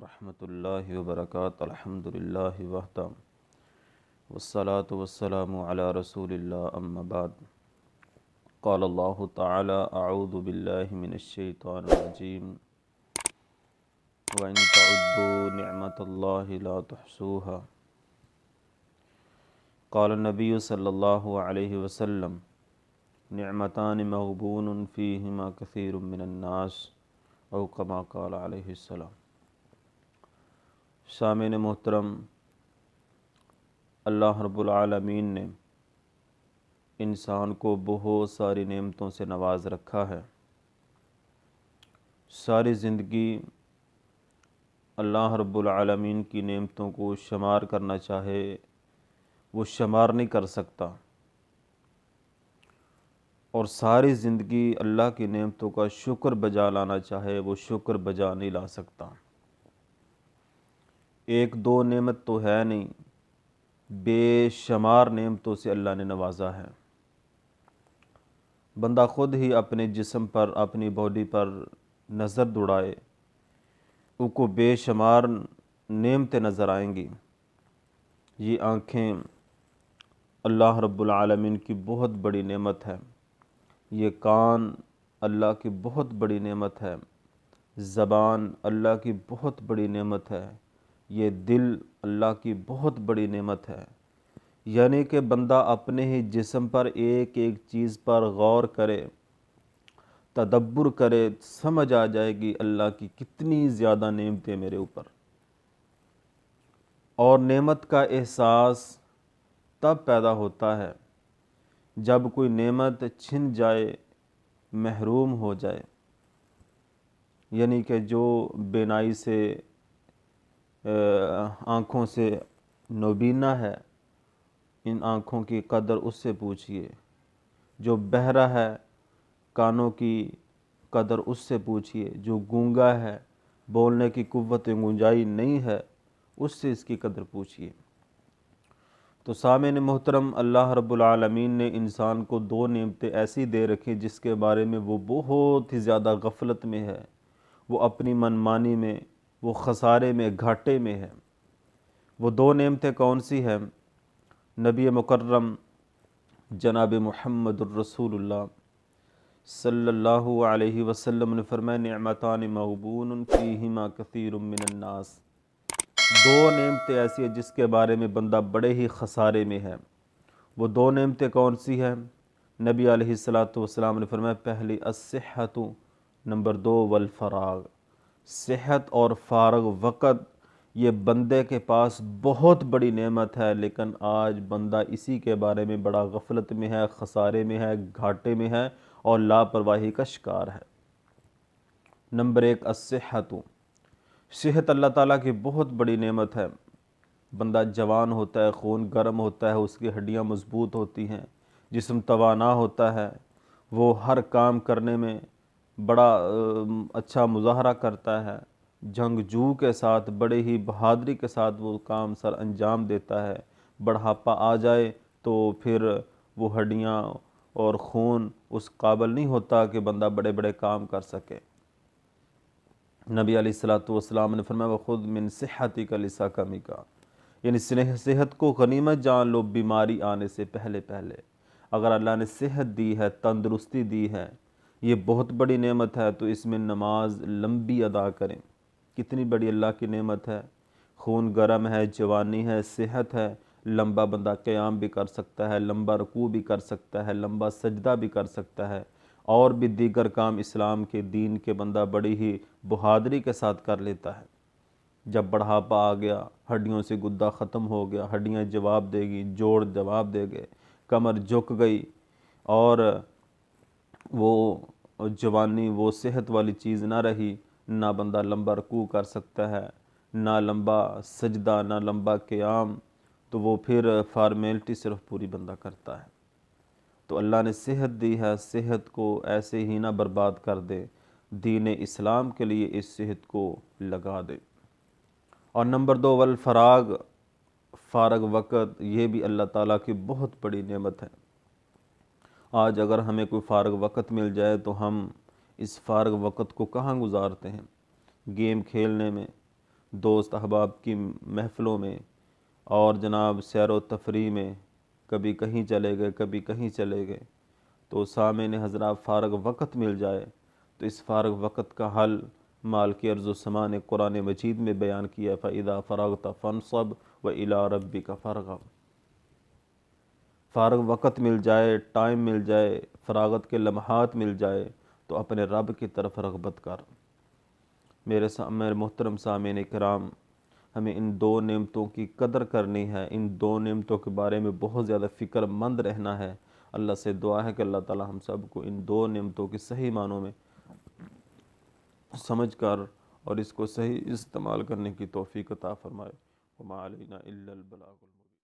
ورحمۃ اللہ وبرکاتہ الحمدللہ وحدہ والصلاة والسلام علی رسول اللہ اما بعد قال اللہ تعالی اعوذ باللہ من الشیطان الرجیم وَإِن تَعُدُّوا نِعْمَةَ اللَّهِ لَا تُحْصُوهَا قال النبی صلی اللہ علیہ وسلم نعمتان مغبون فیہما کثیر من الناس او کما قال علیہ السلام۔ سامعین محترم، اللہ رب العالمین نے انسان کو بہت ساری نعمتوں سے نواز رکھا ہے۔ ساری زندگی اللہ رب العالمین کی نعمتوں کو شمار کرنا چاہے وہ شمار نہیں کر سکتا، اور ساری زندگی اللہ کی نعمتوں کا شکر بجا لانا چاہے وہ شکر بجا نہیں لا سکتا۔ ایک دو نعمت تو ہے نہیں، بے شمار نعمتوں سے اللہ نے نوازا ہے۔ بندہ خود ہی اپنے جسم پر، اپنی باڈی پر نظر دوڑائے، ان کو بے شمار نعمتیں نظر آئیں گی۔ یہ آنکھیں اللہ رب العالمین کی بہت بڑی نعمت ہے، یہ کان اللہ کی بہت بڑی نعمت ہے، زبان اللہ کی بہت بڑی نعمت ہے، یہ دل اللہ کی بہت بڑی نعمت ہے۔ یعنی کہ بندہ اپنے ہی جسم پر ایک ایک چیز پر غور کرے، تدبر کرے، سمجھ آ جائے گی اللہ کی کتنی زیادہ نعمتیں میرے اوپر۔ اور نعمت کا احساس تب پیدا ہوتا ہے جب کوئی نعمت چھن جائے، محروم ہو جائے۔ یعنی کہ جو بینائی سے، آنکھوں سے نوبینا ہے، ان آنکھوں کی قدر اس سے پوچھئے۔ جو بہرا ہے، کانوں کی قدر اس سے پوچھئے۔ جو گونگا ہے، بولنے کی قوت گنجائی نہیں ہے، اس سے اس کی قدر پوچھئے۔ تو سامعین محترم، اللہ رب العالمین نے انسان کو دو نعمتیں ایسی دے رکھی جس کے بارے میں وہ بہت ہی زیادہ غفلت میں ہے، وہ اپنی منمانی میں، وہ خسارے میں، گھاٹے میں ہے۔ وہ دو نعمتیں کون سی ہیں؟ نبی مکرم جناب محمد الرسول اللہ صلی اللہ علیہ وسلم نے فرمایا نعمتان مغبون فیہما کثیر من الناس۔ دو نعمتیں ایسی ہیں جس کے بارے میں بندہ بڑے ہی خسارے میں ہے۔ وہ دو نعمتیں کون سی ہیں؟ نبی علیہ السلام نے فرمایا پہلی الصحت، نمبر دو والفراغ۔ صحت اور فارغ وقت یہ بندے کے پاس بہت بڑی نعمت ہے، لیکن آج بندہ اسی کے بارے میں بڑا غفلت میں ہے، خسارے میں ہے، گھاٹے میں ہے اور لاپرواہی کا شکار ہے۔ نمبر ایک الصحت۔ صحت اللہ تعالیٰ کی بہت بڑی نعمت ہے۔ بندہ جوان ہوتا ہے، خون گرم ہوتا ہے، اس کی ہڈیاں مضبوط ہوتی ہیں، جسم توانا ہوتا ہے، وہ ہر کام کرنے میں بڑا اچھا مظاہرہ کرتا ہے، جنگجو کے ساتھ بڑے ہی بہادری کے ساتھ وہ کام سر انجام دیتا ہے۔ بڑھاپا آ جائے تو پھر وہ ہڈیاں اور خون اس قابل نہیں ہوتا کہ بندہ بڑے بڑے کام کر سکے۔ نبی علیہ السلام نے فرمایا وَخُذْ مِن صِحَّتِكَ لِسَقَمِكَ، یعنی صحت کو غنیمت جان لو بیماری آنے سے پہلے پہلے۔ اگر اللہ نے صحت دی ہے، تندرستی دی ہے، یہ بہت بڑی نعمت ہے، تو اس میں نماز لمبی ادا کریں۔ کتنی بڑی اللہ کی نعمت ہے۔ خون گرم ہے، جوانی ہے، صحت ہے، لمبا بندہ قیام بھی کر سکتا ہے، لمبا رکوع بھی کر سکتا ہے، لمبا سجدہ بھی کر سکتا ہے، اور بھی دیگر کام اسلام کے دین کے بندہ بڑی ہی بہادری کے ساتھ کر لیتا ہے۔ جب بڑھاپا آ گیا، ہڈیوں سے گدا ختم ہو گیا، ہڈیاں جواب دے گی، جوڑ جواب دے گئے، کمر جھک گئی، اور وہ جوانی وہ صحت والی چیز نہ رہی، نہ بندہ لمبا رکوع کر سکتا ہے، نہ لمبا سجدہ، نہ لمبا قیام، تو وہ پھر فارمیلٹی صرف پوری بندہ کرتا ہے۔ تو اللہ نے صحت دی ہے، صحت کو ایسے ہی نہ برباد کر دے، دین اسلام کے لیے اس صحت کو لگا دے۔ اور نمبر دو والفراغ، فارغ وقت، یہ بھی اللہ تعالیٰ کی بہت بڑی نعمت ہے۔ آج اگر ہمیں کوئی فارغ وقت مل جائے تو ہم اس فارغ وقت کو کہاں گزارتے ہیں؟ گیم کھیلنے میں، دوست احباب کی محفلوں میں اور جناب سیر و تفریح میں کبھی کہیں چلے گئے کبھی کہیں چلے گئے، تو سامعین حضرات فارغ وقت مل جائے تو اس فارغ وقت کا حل مالک ارض و سما نے قرآن مجید میں بیان کیا ہے، فَإِذَا فَرَغْتَ فَانْصَبْ وَإِلَىٰ رَبِّكَ فَارْغَب۔ فارغ وقت مل جائے، ٹائم مل جائے، فراغت کے لمحات مل جائے تو اپنے رب کی طرف رغبت کر۔ میرے محترم سامعین کرام، ہمیں ان دو نعمتوں کی قدر کرنی ہے، ان دو نعمتوں کے بارے میں بہت زیادہ فکر مند رہنا ہے۔ اللہ سے دعا ہے کہ اللہ تعالی ہم سب کو ان دو نعمتوں کی صحیح معنوں میں سمجھ کر اور اس کو صحیح استعمال کرنے کی توفیق عطا فرمائے۔ وما علینا الا البلاغ المبین۔